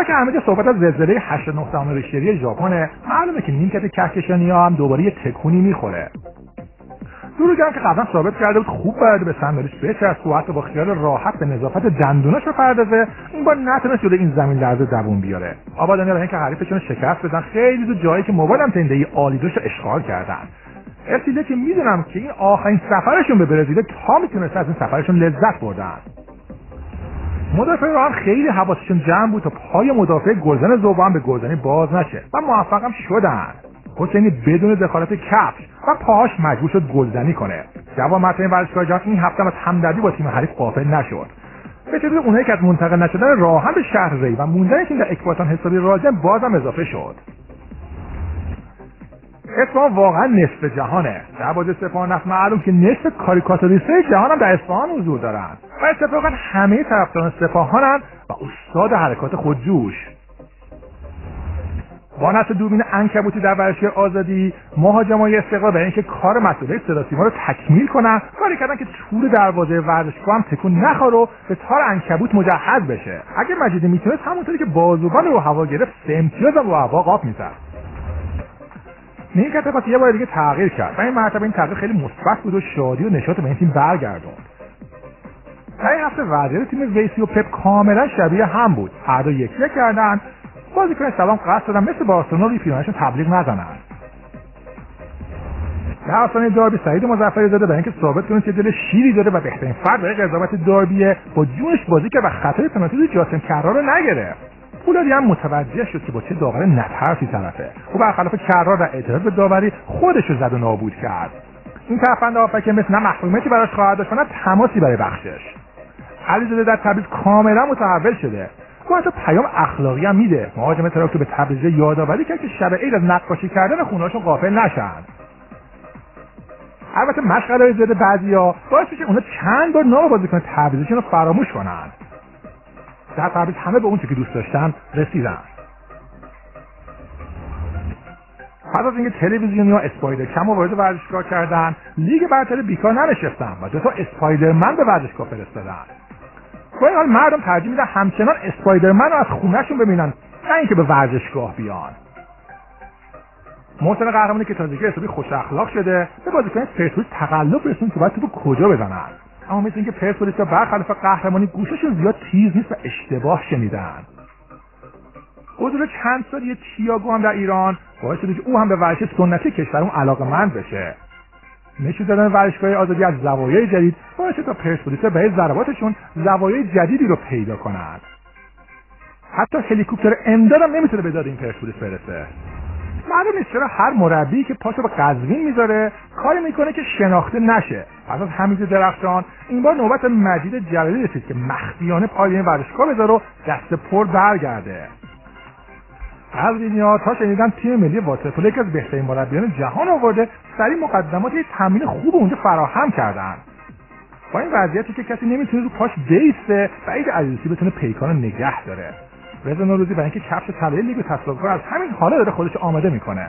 حالا که همه جا صحبت از زلزله 8.9 ریشتری ژاپن، معلومه که نیمکت کهکشانی‌ها هم دوباره یه تکونی میخوره. دروگرم که قبلا ثابت کرده بود خوب بلده به صندلیش بچسبه و حتی با خیال راحت به نظافت دندوناش بپردازه، این بار نتونست جلوی این زمین لرزه دووم بیاره. آبادانی‌ها برای اینکه حریفشون شکست بدن خیلی زود جایی که موبایلم تنده‌ای آلیدوش رو اشغال کردن. ارسیده که میدونم که این آخرین سفرشون به برزیل تا میتونست از این سفرشون لذت بردن. مدافع رو هم خیلی حواسشون جمع بود تا پای مدافع گلزن زوبان به گلزنی باز نشه و موفقم شدن. حسینی بدون دخالت کفش و پاهاش مجبور شد گلزنی کنه. جوان مرد این ورزشگاه جهان این هفته از همدردی با تیم حریف غافل نشد. به شدت اونایی که از منتقل نشدن راهن به شهر ری و موندن تیم در اکباتان حسابی راجع بازم اضافه شد. اصفهان واقعا نصف جهانه. در بازی سپاهان معلوم که نصف کاریکاتوریستای جهان هم در اصفهان حضور دارن و اتفاقا همه طرفداران سپاهانن و استاد حرکات خودجوش. با نصب دوربین عنکبوتی در ورزشگاه آزادی، مهاجمای استقلال برای اینکه کار مسئولیت صدا سیما رو تکمیل کنن کاری کردن که طول دروازه ورزشگاه هم تکون نخوره و به تار عنکبوت مجهز بشه. اگه مجیدی میتونست همونطوری که بازوبان رو هوا گرفت 3 امتیاز رو هوا قاپ میزد. نیمکت پاس یه بار دیگه تغییر کرد و این مرتبه این تغییر خیلی مثبت بود و شادی و نشاط به این تیم برگردوند. در این هفته وضعیت تیم ویسی و پپ کاملا شبیه هم بود. هر دو یکی کردن بازیکن سلام قصد دادن مثل بارسلونا روی فینالشون تبلیغ نزنن. در آستانه داربی سعید مظفری زاده برای اینکه ثابت کنه که دل شیری داره و بهترین فرد برای قضاوت داربیه با جونش بازی کرد و خطای پنالتی جاسم کرار رو نگرفت. پولادی هم متوجه شد که با چه داور نترسی طرفه و برخلاف کرار در اعتراض به داوری خودش رو زد و نابود کرد. این ترفند آفک مثل نه محرومیتی براش خواهد داشت و نه تماسی برای بخشش. علیزاده در تبریز کاملا متحول شده و حتی پیام اخلاقی هم میده. مهاجم تراکتور به تبریزی یادآوری کرد که شب عید از نقاشی کردن خونه‌هاشون غافل نشن. البته مشغله زده بعضیا باعث میشه اونا چند بار نام بازیکن تبریزیشون رو فراموش کنن. در تبریز همه به اون چیزی که دوست داشتن رسیدن. پس از اینکه تلویزیونیا اسپایدر کم وارد ورزشگاه کردن، لیگ برتر بیکار ننشستن و 2 تا اسپایدرمن به ورزشگاه فرستادن. با این حال مردم ترجیح میدن همچنان اسپایدرمن رو از خونهشون ببینن نه اینکه به ورزشگاه بیان. محسن قهرمانی که تازگی حسابی خوش اخلاق شده به بازیکن پرسپولیس تقلب رسون که باید توپو کجا بزنن. اما مثل اینکه پرسپولیس برخلاف قهرمانی گوششون زیاد تیز نیست و اشتباه شنیدن. حضور چند سالی تییاگو هم در ایران باعث شده که او هم به ورزش سنتی کشورمون علاقه‌مند بشه. نشون دادن ورزشگاه آزادی از زوایای جدید باعث تا پرسپولیس برای ضرباتشون زوایای جدیدی رو پیدا کنند. حتی هلیکوپتر امداد هم نمیتونه به داد این پرسپولیس برسه. معلوم نیست چرا هر مربی که پاشو به قزوین میذاره کاری میکنه که شناخته نشه. پس از حمید درخشان این بار نوبت مجید جلالی رسید که مخفیانه پای این ورزشگاه بذاره و دست پر برگرده. قزوینی‌ها تا شنیدن تیم ملی واترپولو که از بهترین مربیان جهان آورده سریع مقدمات یک تمرین خوب اونجا فراهم کردن. با این وضعیتی که کسی نمیتونه رو پاش بیسته و عید عزیزی بتونه پیکان رو نگه داره. رضا نوروزی برای اینکه کفش طلایی لیگ تصادف‌ها از همین حالا داره خودش آماده میکنه.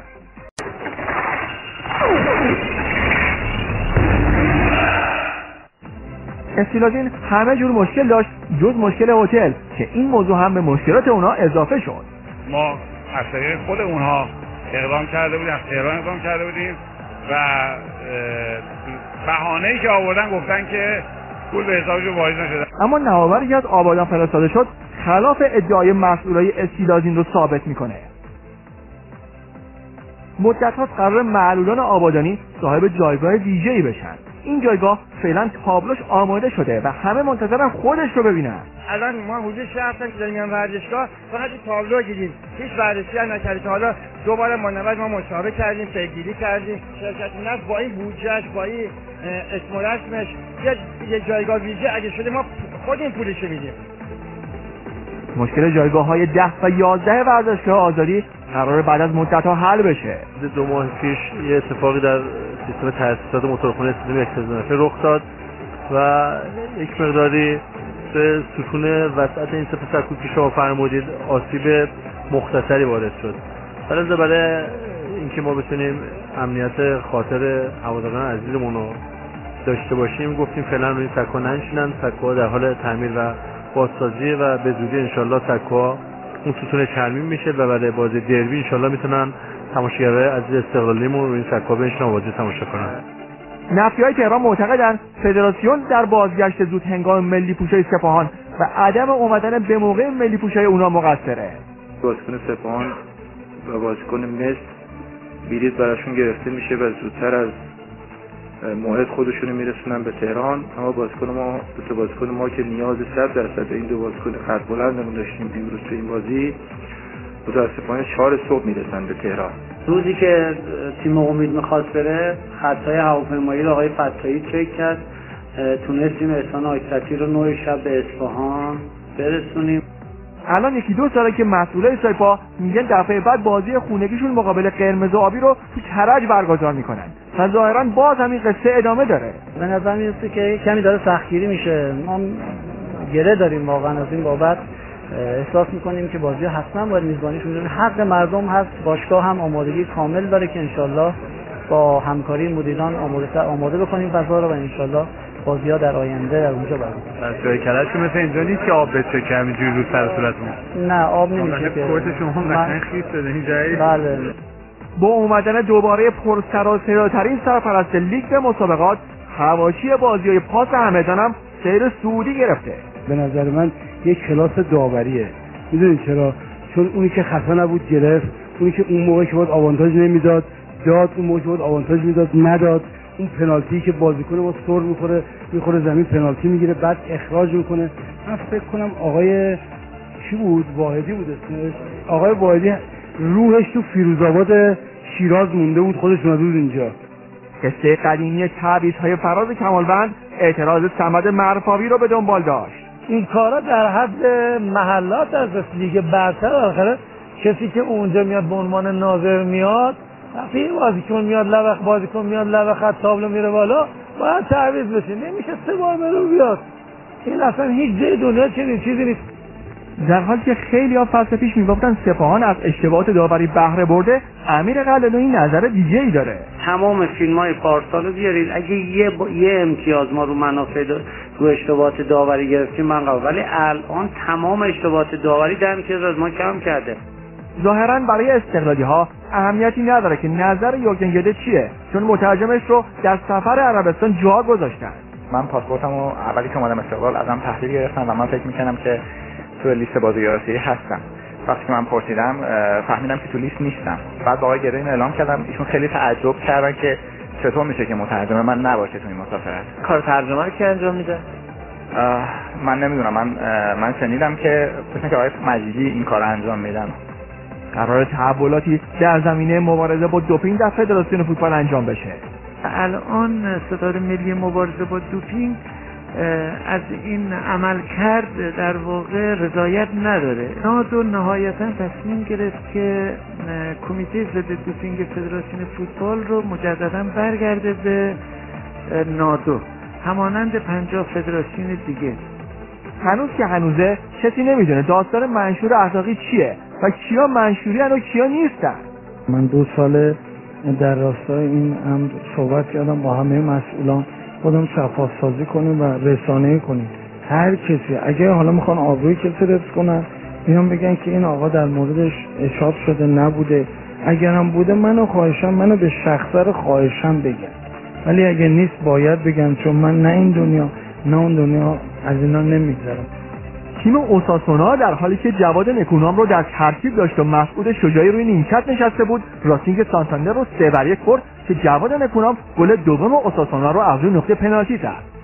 استیلازین همه جور مشکل داشت جز مشکل هتل که این موضوع هم به مشکلات اونها اضافه شد. ما از طریق خود اونها اقدام کرده بودیم، از تهران اقدام کرده بودیم و بهانه‌ای که آوردن گفتن که پول به حسابشون واریز نشده. اما نوآوری که از آبادان فرستاده شد خلاف ادعای مسئولای استیلازین رو ثابت میکنه. مدت هاست قرار معلولان آبادانی صاحب جایگاه ویژه‌ای بشن. این جایگاه فعلا تابلوش آماده شده و همه منتظرن خودش رو ببینن. الان ما حدود 6 هفته که داریم ورزشگاه فقط تابلو دیدیم، هیچ ورزشی هم نکردیم. حالا دوباره ما مشاوره کردیم، پیگیری کردیم، شرکت نفت با این بودجهش با این اسم و رسمش یه جایگاه ویژه اگه شده ما خودمون پولش میدیم. مشکل جایگاه‌های 10 و 11 ورزشگاه آزادی قرار بعد از مدت‌ها حل بشه. 2 ماه پیش یه اتفاقی در سیستم تاسیسات موتورخانه استادیوم اکتزونفه رخ داد و یک مقداری به ستون وسط این سپه سرکوب که شما فرمودید آسیب مختصری وارد شد. برای اینکه ما بتونیم امنیت خاطر هواداران عزیزمون رو داشته باشیم گفتیم فعلا روی سکوها ننشینن. سکوها در حال تعمیر و بازسازی و به زودی انشالله سکوها اون ستون ترمیم میشه و برای بازی دربی انشالله میتونن تماشاگرای عزیز استقلالیمون رو این سکا بنشینن بازی تماشا کنن. نفیای تهران معتقدند فدراسیون در بازگشت زود هنگام ملی پوشای سپاهان و عدم اومدن به موقع ملی پوشای اونا مقصره. بازیکن سپاهان و بازیکن مس بلیط براشون گرفته میشه و زودتر از موعد خودشون میرسونن به تهران، اما بازیکن ما که نیاز 100% این دو بازیکن قد بلندمون داشتیم امروز تو این بازی متاسفانه 4 صبح میرسن به تهران. روزی که تیم امید میخواست بره خطای هواپیمایی رو آقای فتایی چک کرد، تونستیم احسان آیستی رو 9 شب به اصفهان برسونیم. الان 1-2 ساله که مسئولای سایپا میگن دفعه بعد بازی خونگیشون مقابل قرمز و آبی رو تو کرج برگزار میکنن و ظاهرا باز همین قصه ادامه داره. به نظر میاد که کمی داره سختگیری میشه. ما گره داریم واقعا از این بابت. احساس میکنیم که بازی حتما باید میزبانیشون بدون حق مردم هست. باشگاه هم آمادگی کامل داره که انشالله با همکاری مدیران آماده بکنیم فضا رو و انشالله بازی‌ها در آینده در اونجا برگزار. جای کرج که مثل اینجا نیست که آب بچکه همینجوری رو سر صورتمون. نه آب نمیشه که کورت شما قشنگ خیس شده این جایی. بله. با اومدن دوباره پرسر و صداترین سرپرست لیگ به مسابقات، حواشی بازی‌های پاس همدان هم سیر سعودی گرفته. به نظر من یک کلاس داوریه. میدونید چرا؟ چون اونی که خفه نبود گرفت، اونی که اون موقع که باید آوانتاژ نمیداد داد، اون موقع که باید آوانتاژ میداد نداد. اون پنالتی که بازیکن با سر میخوره زمین پنالتی میگیره بعد اخراج میکنه. من فکر کنم آقای کی بود؟ واحدی بود اسمش. آقای واحدی روحش تو فیروزآباد شیراز مونده بود، خودش اومده بود اینجا. قصه قدیمی تعویض‌های فراز کمالوند اعتراض صمد معرفاوی رو به دنبال داشت. این کارا در حد محلات از لیگ برتر. آخره کسی که اونجا میاد به عنوان ناظر میاد، وقتی بازیکن میاد لبه خط تابلو میره بالا باید تعویض بشه. نمیشه 3 بار برو بیاد. این اصلا هیچ جای دنیا چنین چیزی نیست. در حالی که خیلی ها فصل پیش میگفتن سپاهان از اشتباهات داوری بهره برده، امیر قلعه‌نویی نظر دیگه‌ای داره. تمام فیلم‌های پارسال رو بیارید، اگه یه امتیاز ما رو منافع رو اشتباهات داوری گرفتیم من قبول، ولی الان تمام اشتباهات داوری 10 امتیاز از ما کم کرده. ظاهراً برای استقلالی‌ها اهمیتی نداره که نظر یورگن گده چیه، چون مترجمش رو در سفر عربستان جا گذاشتن. من پاسپورتمو اولی که اومدم استقلال ازم تحویل گرفتن و من فکر می‌کردم که تو لیست بازیگر آسیایی هستم. وقتی که من پرسیدم فهمیدم که تو لیست نیستم. بعد با آقای گده اینو اعلام کردم، ایشون خیلی تعجب کردن که چطور میشه که مترجم من نباشه تو این مسافرت. کار ترجمه رو کی انجام میده؟ من نمیدونم. من شنیدم که مثلا که آقای مجیدی این کارو انجام میدن. قرار تحولاتی در زمینه مبارزه با دوپینگ در فدراسیون فوتبال انجام بشه. الان ستاد ملی مبارزه با دوپینگ از این عمل کرد در واقع رضایت نداره. نادو نهایتا تصمیم گرفت که کمیته ضد دوپینگ فدراسیون فوتبال رو مجددا برگرده به نادو همانند 50 فدراسیون دیگه. هنوز که هنوزه کسی نمیدونه داستان منشور اخلاقی چیه و کیا منشوری هن و کیا نیستن. من 2 ساله در راستای این امر صحبت کردم با همه مسئولان، خودم شفاف سازی کنیم و رسانه‌ای کنیم. هر کسی اگه حالا میخوان آبروی کسی رفع کنن میان بگن که این آقا در موردش اشاعت شده نبوده، اگرم بوده منو به شخصر خواهشم بگن، ولی اگه نیست باید بگن، چون من نه این دنیا نه اون دنیا از اینا نمیگذرم. تیم اوساسونا در حالی که جواد نکونام رو در ترکیب داشت و مسعود شجاعی روی نیمکت نشسته بود، راسینگ سانتاندر رو 3-1 برد که جواد نکونام گل دوم اوساسونا رو از روی نقطه پنالتی زد.